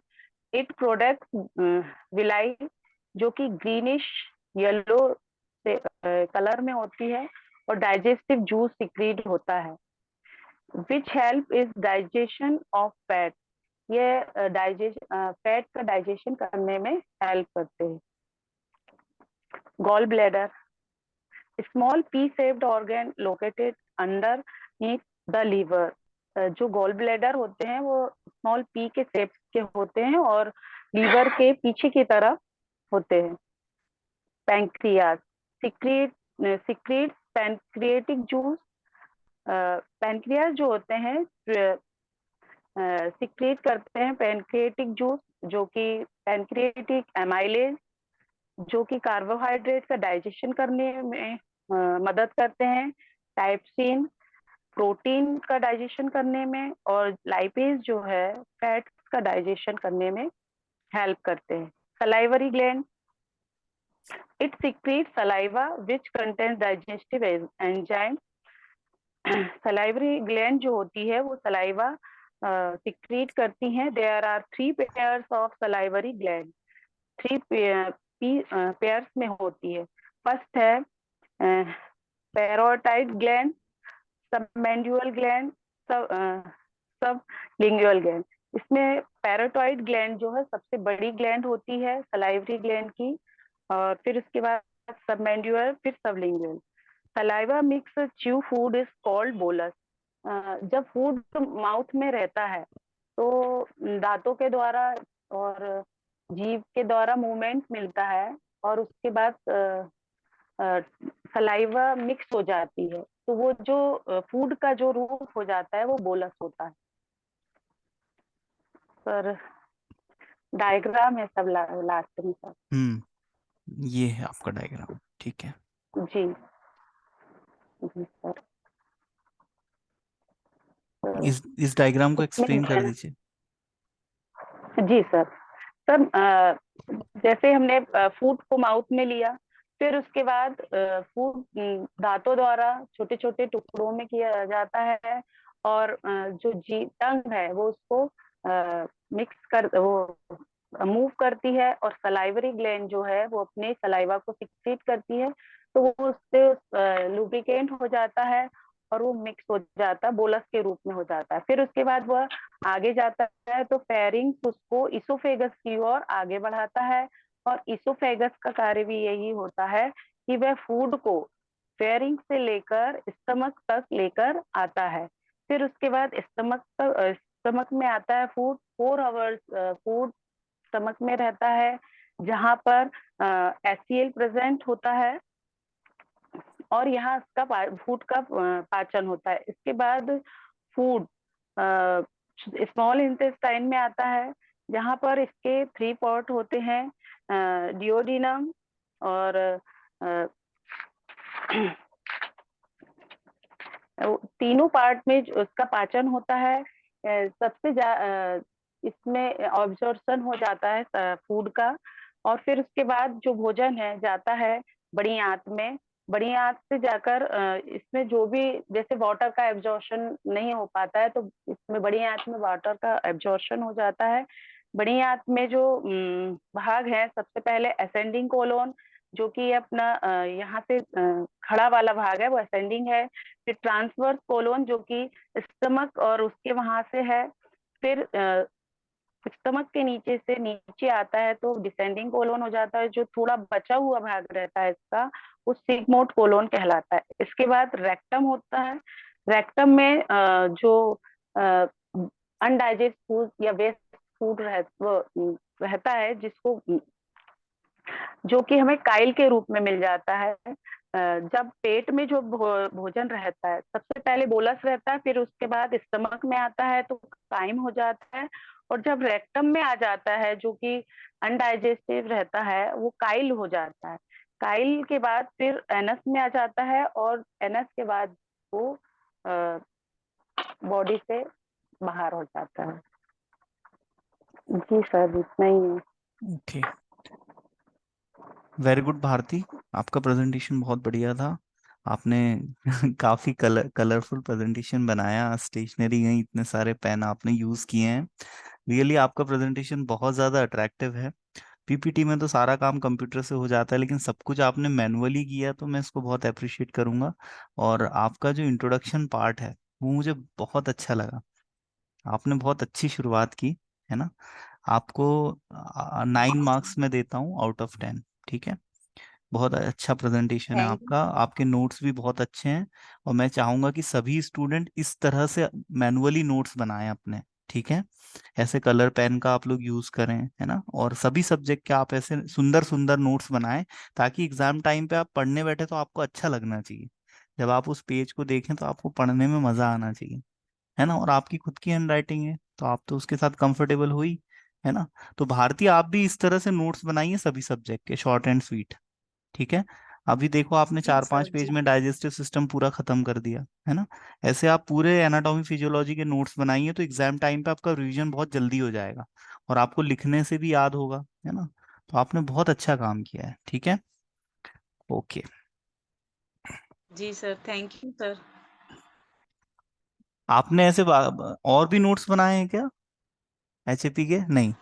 इट प्रोडक्ट विलाई, जो कि ग्रीनिश येलो से कलर में होती है, और डाइजेस्टिव जूस सिक्रीट होता है, which help is digestion of fat. ये फैट का डाइजेशन करने में हेल्प करते हैं। Gall bladder, small P shaped organ located underneath the liver. जो गॉल ब्लैडर होते हैं वो स्मॉल पी के शेप के होते हैं और लीवर के पीछे की तरफ होते हैं। Pancreas, secrete pancreatic juice. Pancreas जो होते हैं सिक्रीट करते हैं पैनक्रिएटिक जूस, जो कि पैनक्रिएटिक एमाइलेज, जो कि कार्बोहाइड्रेट का डाइजेशन करने में मदद करते हैं। टाइपसिन, प्रोटीन का डाइजेशन करने में, और लाइपेज जो है फैट्स का डाइजेशन करने में हेल्प करते हैं। Salivary gland, it secrete saliva which contains digestive enzyme. Salivary gland जो होती है वो सलाइवा सिक्रीट करती हैं। There are 3 pairs of salivary gland, 3 pairs में होती है। फर्स्ट है parotid gland, submandibular gland, sublingual gland. इसमें पैरोटाइड ग्लैंड जो है सबसे बड़ी ग्लैंड होती है सलाइवरी ग्लैंड की, और फिर उसके बाद सबमेंड्यूल, फिर sublingual. Saliva mix chew food is called bolus. जब फूड माउथ में रहता है तो दांतों के द्वारा और जीभ के द्वारा मूवमेंट मिलता है, और उसके बाद सलाइवा मिक्स हो जाती है, तो वो जो फूड का जो रूप हो जाता है वो बोलस होता है। सर डायग्राम है सब लास्ट में सर। ये है आपका डायग्राम, ठीक है। जी जी सर। इस डायग्राम को इसमें एक्सप्लेन कर दीजिए। जी सर। सर जैसे हमने फूड को माउथ में लिया, फिर उसके बाद फूड दांतों द्वारा छोटे छोटे टुकड़ों में किया जाता है, और जो जी टंग है वो उसको मिक्स कर वो मूव करती है, और सलाइवरी ग्लैंड जो है वो अपने सलाइवा को सिक्रीट करती है, तो वो उससे लुब्रिकेंट हो जाता है, और वो मिक्स हो जाता है, बोलस के रूप में हो जाता है। फिर उसके बाद वह आगे जाता है, तो फेरिंग्स उसको इसोफेगस की ओर आगे बढ़ाता है, और इसोफेगस का कार्य भी यही होता है कि वह फूड को फेरिंग से लेकर स्टमक तक लेकर आता है। फिर उसके बाद स्टमक में आता है फूड। 4 आवर्स फूड स्टमक में रहता है, जहां पर एचसीएल प्रेजेंट होता है, और यहाँ इसका फूड का पाचन होता है। इसके बाद फूड स्मॉल इंटेस्टाइन में आता है, जहाँ पर इसके 3 पार्ट होते हैं, डिओडिनम, और तीनों पार्ट में उसका पाचन होता है। सबसे इसमें ऑब्जॉर्प्शन हो जाता है फूड का, और फिर उसके बाद जो भोजन है जाता है बड़ी आंत में। बड़ी आंत से जाकर इसमें जो भी, जैसे वाटर का एब्जॉर्प्शन नहीं हो पाता है, तो इसमें बड़ी आंत में वाटर का एब्जॉर्प्शन हो जाता है। बढ़ियात में जो भाग है, सबसे पहले असेंडिंग कोलोन, जो कि अपना यहाँ से खड़ा वाला भाग है, वो असेंडिंग है। फिर ट्रांसवर्स कोलोन, जो कि स्टमक और उसके वहां से है। फिर स्टमक के नीचे से नीचे आता है तो डिसेंडिंग कोलोन हो जाता है। जो थोड़ा बचा हुआ भाग रहता है इसका, वो सिगमोइड कोलोन कहलाता है। इसके बाद रेक्टम होता है। रेक्टम में जो अनडाइजेस्ट फूड या वेस्ट फूड रहता है, जिसको जो कि हमें काइल के रूप में मिल जाता है। जब पेट में जो भोजन रहता है, सबसे पहले बोलस रहता है, फिर उसके बाद स्टमक में आता है तो काइम हो जाता है। और जब रेक्टम में आ जाता है, जो कि अनडाइजेस्टिव रहता है, वो काइल हो जाता है। काइल के बाद फिर एनस में आ जाता है, और एनस के बाद वो बॉडी से बाहर हो जाता है। जी सर, इतना ही है। ओके, वेरी गुड भारती, आपका प्रेजेंटेशन बहुत बढ़िया था। आपने काफी कलरफुल प्रेजेंटेशन बनाया, स्टेशनरी गई, इतने सारे पेन आपने यूज किए हैं। रियली आपका प्रेजेंटेशन बहुत ज़्यादा अट्रैक्टिव है। पीपीटी में तो सारा काम कंप्यूटर से हो जाता है, लेकिन सब कुछ आपने मैनुअली किया, तो मैं इसको बहुत अप्रिशिएट करूंगा। और आपका जो इंट्रोडक्शन पार्ट है वो मुझे बहुत अच्छा लगा। आपने बहुत अच्छी शुरुआत की, है ना। आपको 9 मार्क्स में देता हूँ आउट ऑफ 10। ठीक है, बहुत अच्छा प्रेजेंटेशन है थैंक यू। आपका, आपके नोट्स भी बहुत अच्छे हैं। और मैं चाहूंगा कि सभी स्टूडेंट इस तरह से मैनुअली नोट्स बनाएं अपने। ठीक है, ऐसे कलर पेन का आप लोग यूज करें, है ना। और सभी सब्जेक्ट के आप ऐसे सुंदर सुंदर नोट्स बनाएं, ताकि एग्जाम टाइम पे आप पढ़ने बैठे तो आपको अच्छा लगना चाहिए। जब आप उस पेज को देखें तो आपको पढ़ने में मजा आना चाहिए, है ना। और आपकी खुद की हैंड राइटिंग है तो आप तो उसके साथ कंफर्टेबल हुई, है ना। तो भारती, आप भी इस तरह से नोट्स बनाइए सभी सब्जेक्ट के, शॉर्ट एंड स्वीट। ठीक है, अभी देखो आपने जी चार सर पांच पेज जी। में डाइजेस्टिव सिस्टम पूरा खत्म कर दिया, है ना। ऐसे आप पूरे एनाटॉमी फिजियोलॉजी के नोट्स बनाइए तो एग्जाम टाइम पे आपका रिवीजन बहुत जल्दी हो जाएगा, और आपको लिखने से भी याद होगा, है ना। तो आपने बहुत अच्छा काम किया है। ठीक है, ओके। जी सर, थैंक यू सर। आपने ऐसे और भी नोट्स बनाए हैं क्या एचएपी के? नहीं,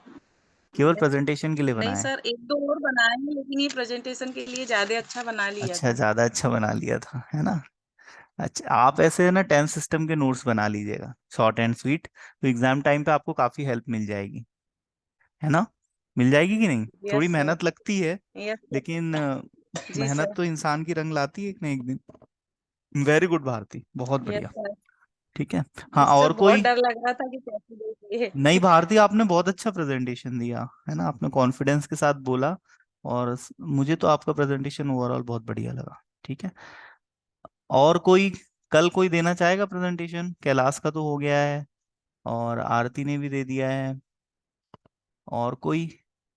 केवल प्रेजेंटेशन के लिए नहीं बनाए हैं? सर, 1-2 और बनाए हैं, लेकिन ये प्रेजेंटेशन के लिए ज़्यादा अच्छा बना लिया अच्छा, था। ज्यादा अच्छा बना लिया था, है ना। अच्छा, आप ऐसे है ना 10 सिस्टम के नोट्स बना लीजिएगा, शॉर्ट एंड स्वीट, तो एग्जाम टाइम पे आपको काफी हेल्प मिल जाएगी, है ना। मिल जाएगी कि नहीं? थोड़ी यस सर। मेहनत लगती है, यस सर। लेकिन जी मेहनत सर। तो इंसान की रंग लाती है एक ना एक दिन। वेरी गुड भारती, बहुत यस बढ़िया। सर। ठीक है, हाँ, इससे और बहुत कोई? डर लग रहा था कि कैसे देंगे। नहीं भारती, आपने बहुत अच्छा प्रेजेंटेशन दिया, है ना, आपने कॉन्फिडेंस के साथ बोला। और मुझे तो आपका प्रेजेंटेशन ओवरऑल बहुत बढ़िया लगा। ठीक है, और कोई कल कोई देना चाहेगा प्रेजेंटेशन? कैलाश का तो हो गया है, और आरती ने भी दे दिया है, और कोई?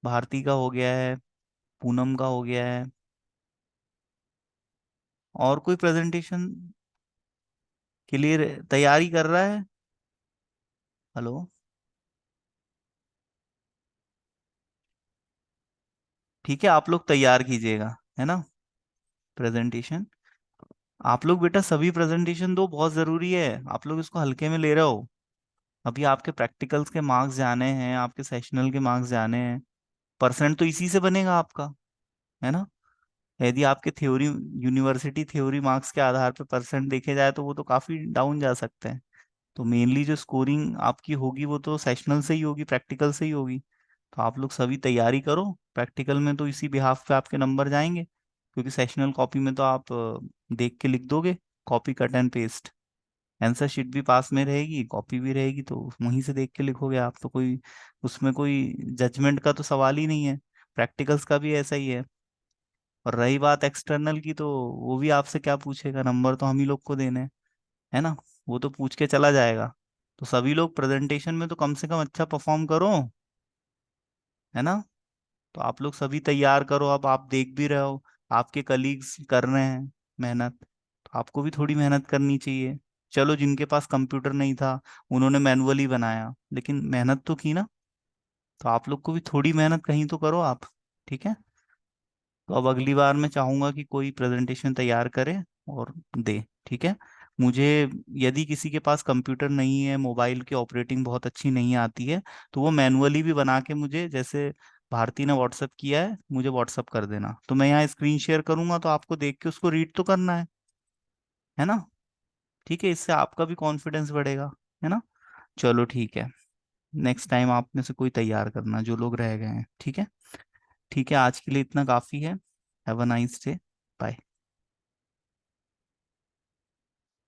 भारती का हो गया है, पूनम का हो गया है, और कोई प्रेजेंटेशन के लिए तैयारी कर रहा है? हेलो, ठीक है, आप लोग तैयार कीजिएगा, है ना, प्रेजेंटेशन। आप लोग बेटा सभी प्रेजेंटेशन दो, बहुत जरूरी है, आप लोग इसको हल्के में ले रहे हो। अभी आपके प्रैक्टिकल्स के मार्क्स जाने हैं, आपके सेशनल के मार्क्स जाने हैं, परसेंट तो इसी से बनेगा आपका, है ना। यदि आपके थ्योरी, यूनिवर्सिटी थ्योरी मार्क्स के आधार पर परसेंट देखे जाए तो वो तो काफी डाउन जा सकते हैं। तो मेनली जो स्कोरिंग आपकी होगी वो तो सेशनल से ही होगी, प्रैक्टिकल से ही होगी। तो आप लोग सभी तैयारी करो, प्रैक्टिकल में तो इसी बिहाफ पे आपके नंबर जाएंगे, क्योंकि सेशनल कॉपी में तो आप देख के लिख दोगे, copy cut and paste. Answer sheet भी पास में रहेगी, कॉपी भी रहेगी, तो वहीं से देख के लिखोगे आप, तो कोई उसमें कोई जजमेंट का तो सवाल ही नहीं है। प्रैक्टिकल्स का भी ऐसा ही है। और रही बात एक्सटर्नल की, तो वो भी आपसे क्या पूछेगा, नंबर तो हम ही लोग को देने हैं, है ना। वो तो पूछ के चला जाएगा। तो सभी लोग प्रेजेंटेशन में तो कम से कम अच्छा परफॉर्म करो, है ना। तो आप लोग सभी तैयार करो, अब आप देख भी रहे हो आपके कलीग्स कर रहे हैं मेहनत, तो आपको भी थोड़ी मेहनत करनी चाहिए। चलो, जिनके पास कंप्यूटर नहीं था उन्होंने मैनुअली बनाया, लेकिन मेहनत तो की ना। तो आप लोग को भी थोड़ी मेहनत कहीं तो करो आप। ठीक है, तो अब अगली बार मैं चाहूंगा कि कोई प्रेजेंटेशन तैयार करे और दे। ठीक है, मुझे, यदि किसी के पास कंप्यूटर नहीं है, मोबाइल की ऑपरेटिंग बहुत अच्छी नहीं आती है, तो वो मैनुअली भी बना के मुझे, जैसे भारती ने व्हाट्सअप किया है, मुझे व्हाट्सअप कर देना, तो मैं यहाँ स्क्रीन शेयर करूंगा तो आपको देख के उसको रीड तो करना है ना? ठीक है, इससे आपका भी कॉन्फिडेंस बढ़ेगा, है ना? चलो ठीक है, नेक्स्ट टाइम आप में से कोई तैयार करना जो लोग रह गए हैं, ठीक है? ठीक है, आज के लिए इतना काफी है। Have a nice day. Bye.